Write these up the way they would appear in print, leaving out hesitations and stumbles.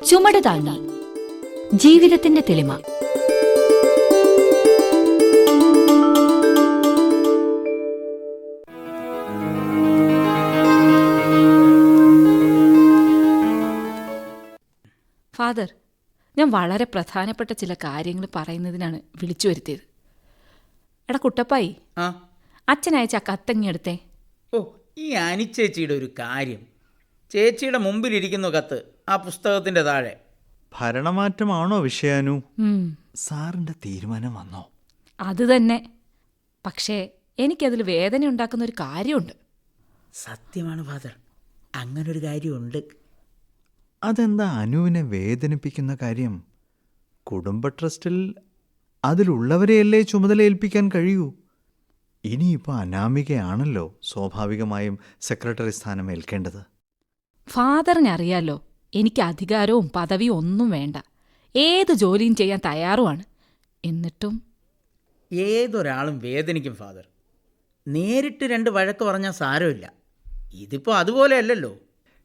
ചുമട് താങ്ങി ജീവിതത്തിന്റെ തെളിമ. ഫാദർ, ഞാൻ വളരെ പ്രധാനപ്പെട്ട ചില കാര്യങ്ങൾ പറയുന്നതിനാണ് വിളിച്ചു വരുത്തിയത്. എടാ കുട്ടപ്പായി, അച്ഛനയച്ച ആ കത്തങ്ങിയെടുത്തേ. ഓ, ഈ അനിച്ചേച്ചിയുടെ ഒരു കാര്യം. ചേച്ചിയുടെ മുമ്പിലിരിക്കുന്നു കത്ത്, ആ പുസ്തകത്തിന്റെ താഴെ. ഭരണമാറ്റമാണോ വിഷയാനു? സാറിന്റെ തീരുമാനം വന്നോ? അത് തന്നെ. പക്ഷേ എനിക്കതിൽ വേദന ഉണ്ടാക്കുന്ന ഒരു കാര്യമുണ്ട്. സത്യമാണ് ഫാദർ, അങ്ങനൊരു കാര്യമുണ്ട്. അതെന്താ അനുവിനെ വേദനിപ്പിക്കുന്ന കാര്യം? കുടുംബ ട്രസ്റ്റിൽ അതിലുള്ളവരെയല്ലേ ചുമതലയേൽപ്പിക്കാൻ കഴിയൂ. ഇനിയിപ്പോൾ അനാമികയാണല്ലോ സ്വാഭാവികമായും സെക്രട്ടറി സ്ഥാനം ഏൽക്കേണ്ടത്. ഫാദറിനറിയാലോ, എനിക്ക് അധികാരവും പദവിയും ഒന്നും വേണ്ട. ഏത് ജോലിയും ചെയ്യാൻ തയ്യാറുമാണ്. എന്നിട്ടും ഏതൊരാളും വേദനിക്കും ഫാദർ. നേരിട്ട് 2 വഴക്ക് പറഞ്ഞാൽ സാരമില്ല. ഇതിപ്പോൾ അതുപോലെയല്ലല്ലോ.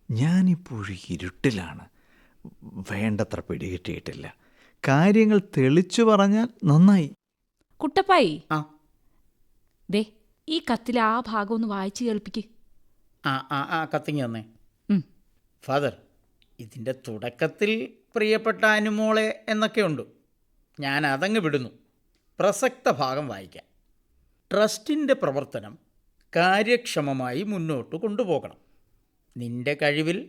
ഞാനിപ്പോഴും ഇരുട്ടിലാണ്. വേണ്ടത്ര പിടികിട്ടിയിട്ടില്ല. കാര്യങ്ങൾ തെളിച്ചു പറഞ്ഞാൽ നന്നായി. കുട്ടപ്പായി, ദേ ഈ കത്തിലെ ആ ഭാഗം ഒന്ന് വായിച്ചു കേൾപ്പിക്ക്. കത്തിങ്ങി തന്നേ ഫാദർ. ഇതിൻ്റെ തുടക്കത്തിൽ പ്രിയപ്പെട്ട അനുമോളെ എന്നൊക്കെയുണ്ട്. ഞാൻ അതങ്ങ് വിടുന്നു. പ്രസക്ത ഭാഗം വായിക്കാം. ട്രസ്റ്റിൻ്റെ പ്രവർത്തനം കാര്യക്ഷമമായി മുന്നോട്ട് കൊണ്ടുപോകണം. നിന്റെ കഴിവിൽ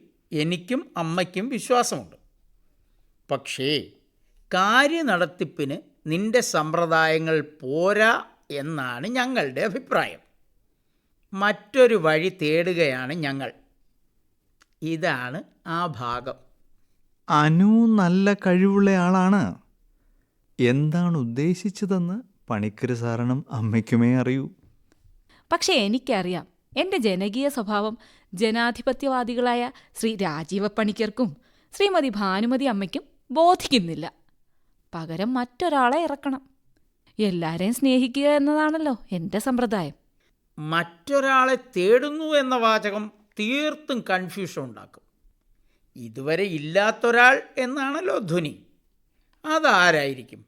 എനിക്കും അമ്മയ്ക്കും വിശ്വാസമുണ്ട്. പക്ഷേ കാര്യനടത്തിപ്പിന് നിന്റെ സമ്പ്രദായങ്ങൾ പോരാ എന്നാണ് ഞങ്ങളുടെ അഭിപ്രായം. മറ്റൊരു വഴി തേടുകയാണ് ഞങ്ങൾ. ഇതാണ് ആ ഭാഗം. അനു നല്ല കഴിവുള്ള ആളാണ്. എന്താണ് ഉദ്ദേശിച്ചതെന്ന് പണിക്കര് സാറിനും അമ്മയ്ക്കുമേ അറിയൂ. പക്ഷെ എനിക്കറിയാം, എൻ്റെ ജനകീയ സ്വഭാവം ജനാധിപത്യവാദികളായ ശ്രീ രാജീവ പണിക്കർക്കും ശ്രീമതി ഭാനുമതി അമ്മയ്ക്കും ബോധിക്കുന്നില്ല. പകരം മറ്റൊരാളെ ഇറക്കണം. എല്ലാവരെയും സ്നേഹിക്കുക എന്നതാണല്ലോ എൻ്റെ സമ്പ്രദായം. മറ്റൊരാളെ തേടുന്നു എന്ന വാചകം തീർത്തും കൺഫ്യൂഷൻ ഉണ്ടാക്കും. ഇതുവരെ ഇല്ലാത്തൊരാൾ എന്നാണല്ലോ ധ്വനി. അതാരായിരിക്കും?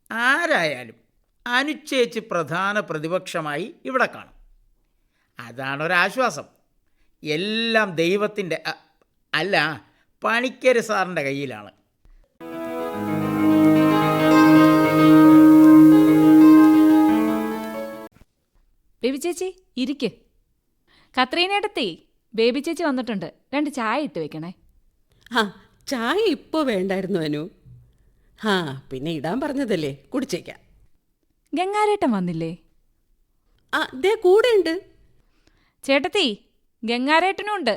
ആരായാലും അനുച്ചേച്ച് പ്രധാന പ്രതിപക്ഷമായി ഇവിടെ കാണും. അതാണൊരാശ്വാസം. എല്ലാം ദൈവത്തിൻ്റെ അല്ല, പണിക്കര് സാറിൻ്റെ കയ്യിലാണ്. ബേബി ചേച്ചി ഇരിക്ക്. കത്രീനേടത്തി, ബേബി ചേച്ചി വന്നിട്ടുണ്ട്. 2 ചായ ഇട്ട് വെക്കണേ. ചായ ഇപ്പോൾ വേണ്ടായിരുന്നു അനു. പിന്നെ ഇടാൻ പറഞ്ഞതല്ലേ, കുടിച്ചേക്കാം. ഗംഗാരേട്ടൻ വന്നില്ലേ? ദേ കൂടെ ഉണ്ട്. ചേട്ടത്തി, ഗംഗാരേട്ടനും ഉണ്ട്.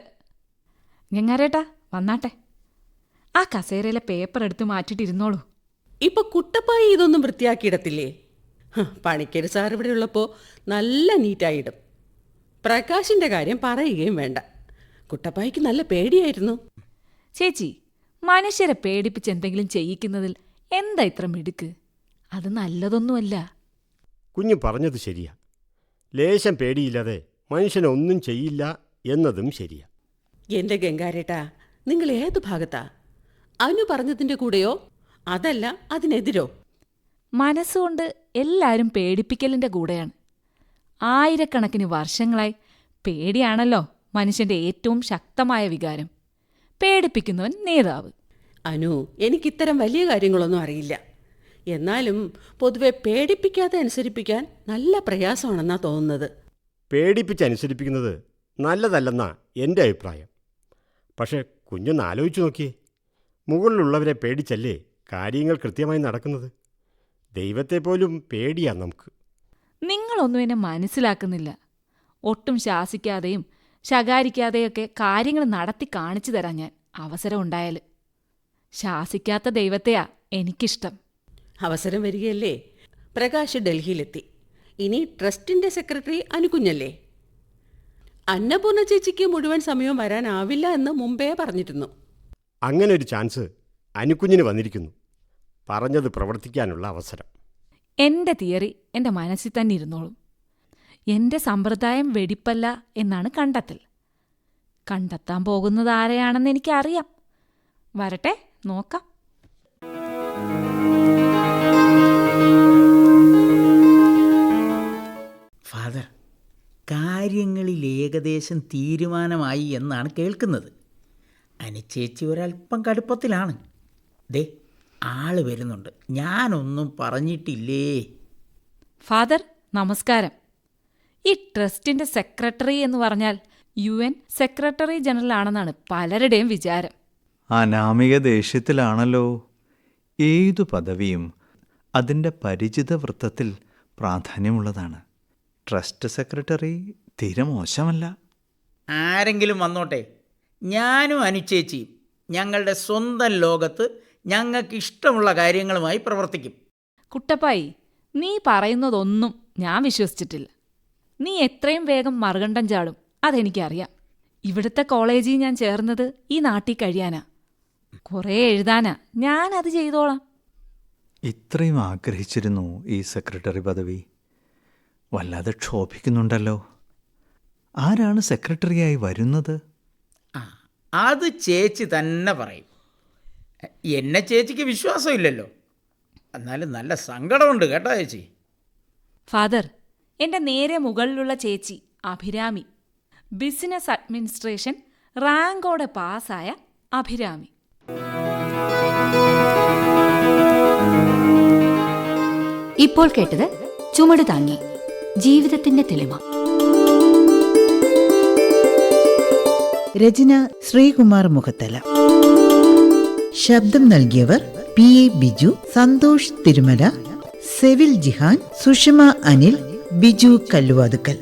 ഗംഗാരേട്ടാ വന്നാട്ടെ. ആ കസേരയിലെ പേപ്പർ എടുത്ത് മാറ്റിയിട്ടിരുന്നോളൂ. ഇപ്പൊ കുട്ടപ്പായി ഇതൊന്നും വൃത്തിയാക്കിയിടത്തില്ലേ? പണിക്കര് സാർ ഇവിടെ ഉള്ളപ്പോൾ നല്ല നീറ്റായിടും. പ്രകാശിന്റെ കാര്യം പറയുകയും വേണ്ട. കുട്ടപ്പായിക്ക് നല്ല പേടിയായിരുന്നു. ചേച്ചി, മനുഷ്യരെ പേടിപ്പിച്ച് എന്തെങ്കിലും ചെയ്യിക്കുന്നതിൽ എന്താ ഇത്ര മിടുക്ക്? അത് നല്ലതൊന്നുമല്ല. കുഞ്ഞു പറഞ്ഞത് ശരിയാ. ലേശം പേടിയില്ലാതെ മനുഷ്യനൊന്നും ചെയ്യില്ല എന്നതും ശരിയാ. എന്റെ ഗംഗാരേട്ടാ, നിങ്ങൾ ഏത് ഭാഗത്താ? അനു പറഞ്ഞതിൻ്റെ കൂടെയോ അതല്ല അതിനെതിരോ? മനസ്സുകൊണ്ട് എല്ലാവരും പേടിപ്പിക്കലിൻ്റെ കൂടെയാണ്. ആയിരക്കണക്കിന് വർഷങ്ങളായി പേടിയാണല്ലോ മനുഷ്യൻ്റെ ഏറ്റവും ശക്തമായ വികാരം. പേടിപ്പിക്കുന്നവൻ നേതാവ്. അനു, എനിക്കിത്തരം വലിയ കാര്യങ്ങളൊന്നും അറിയില്ല. എന്നാലും പൊതുവെ പേടിപ്പിക്കാതെ അനുസരിപ്പിക്കാൻ നല്ല പ്രയാസമാണെന്നാ തോന്നുന്നത്. പേടിപ്പിച്ചനുസരിപ്പിക്കുന്നത് നല്ലതല്ലെന്നാ എൻ്റെ അഭിപ്രായം. പക്ഷേ കുഞ്ഞൊന്ന് ആലോചിച്ചു നോക്കിയേ. മുകളിലുള്ളവരെ പേടിച്ചല്ലേ കാര്യങ്ങൾ കൃത്യമായി നടക്കുന്നത്. ദൈവത്തെപ്പോലും പേടിയാ നമുക്ക്. നിങ്ങളൊന്നും എന്നെ മനസ്സിലാക്കുന്നില്ല. ഒട്ടും ശാസിക്കാതെയും ശകാരിക്കാതെയൊക്കെ കാര്യങ്ങൾ നടത്തി കാണിച്ചു തരാം ഞാൻ, അവസരം ഉണ്ടായാൽ. ശാസിക്കാത്ത ദൈവത്തെയാ എനിക്കിഷ്ടം. അവസരം വരികയല്ലേ. പ്രകാശ് ഡൽഹിയിലെത്തി. ഇനി ട്രസ്റ്റിൻ്റെ സെക്രട്ടറി അനുകുഞ്ഞല്ലേ. അന്നപൂർണ ചേച്ചിക്ക് മുഴുവൻ സമയവും വരാനാവില്ല എന്ന് മുമ്പേ പറഞ്ഞിരുന്നു. അങ്ങനെ ഒരു ചാൻസ് അനുകുഞ്ഞിന് വന്നിരിക്കുന്നു. പറഞ്ഞത് പ്രവർത്തിക്കാനുള്ള അവസരം. എൻ്റെ തിയറി എൻ്റെ മനസ്സിൽ തന്നെ ഇരുന്നോളും. എൻ്റെ സമ്പ്രദായം വെടിപ്പല്ല എന്നാണ് കണ്ടെത്തൽ. കണ്ടെത്താൻ പോകുന്നത് ആരെയാണെന്ന് എനിക്കറിയാം. വരട്ടെ, നോക്കാം. ഫാദർ, കാര്യങ്ങളിൽ ഏകദേശം തീരുമാനമായി എന്നാണ് കേൾക്കുന്നത്. അനിച്ചേച്ചി ഒരല്പം കടുപ്പത്തിലാണ്. ദേ, ആള് വരുന്നുണ്ട്. ഞാനൊന്നും പറഞ്ഞിട്ടില്ലേ. ഫാദർ നമസ്കാരം. ഈ ട്രസ്റ്റിന്റെ സെക്രട്ടറി എന്ന് പറഞ്ഞാൽ UN സെക്രട്ടറി ജനറൽ ആണെന്നാണ് പലരുടെയും വിചാരം. അനാമിക ദേഷ്യത്തിലാണല്ലോ. ഏതു പദവിയും അതിൻ്റെ പരിചിത വൃത്തത്തിൽ പ്രാധാന്യമുള്ളതാണ്. ട്രസ്റ്റ് സെക്രട്ടറി തീരെ മോശമല്ല. ആരെങ്കിലും വന്നോട്ടെ, ഞാനും അനുചേച്ചിയും ഞങ്ങളുടെ സ്വന്തം ലോകത്ത് ഞങ്ങൾക്ക് ഇഷ്ടമുള്ള കാര്യങ്ങളുമായി പ്രവർത്തിക്കും. കുട്ടപ്പായി, നീ പറയുന്നതൊന്നും ഞാൻ വിശ്വസിച്ചിട്ടില്ല. നീ എത്രയും വേഗം മറുകണ്ഠം ചാടും, അതെനിക്കറിയാം. ഇവിടുത്തെ കോളേജിൽ ഞാൻ ചേർന്നത് ഈ നാട്ടിൽ കഴിയാനാ. കുറേ എഴുതാനാ. ഞാനത് ചെയ്തോളാം. ഇത്രയും ആഗ്രഹിച്ചിരുന്നു ഈ സെക്രട്ടറി പദവി. വല്ലാതെ ക്ഷോഭിക്കുന്നുണ്ടല്ലോ. ആരാണ് സെക്രട്ടറിയായി വരുന്നത്? അത് ചേച്ചി തന്നെ പറയും. എന്നെ ചേച്ചിക്ക് വിശ്വാസമില്ലല്ലോ. എന്നാലും നല്ല സങ്കടമുണ്ട് കേട്ടോ ചേച്ചി. ഫാദർ, എൻ്റെ നേരെ മുകളിലുള്ള ചേച്ചി അഭിരാമി, ബിസിനസ് അഡ്മിനിസ്ട്രേഷൻ റാങ്കോടെ പാസ്സായ അഭിരാമി. ഇപ്പോൾ കേട്ടത് ചുമട് താങ്ങി, ജീവിതത്തിന്റെ തെളിമ. രചന ശ്രീകുമാർ മുഖത്തല. ശബ്ദം നൽകിയവർ PA ബിജു, സന്തോഷ് തിരുമല, സെവിൽ ജിഹാൻ, സുഷമ അനിൽ, ബിജു കല്ലുവാതുക്കൽ.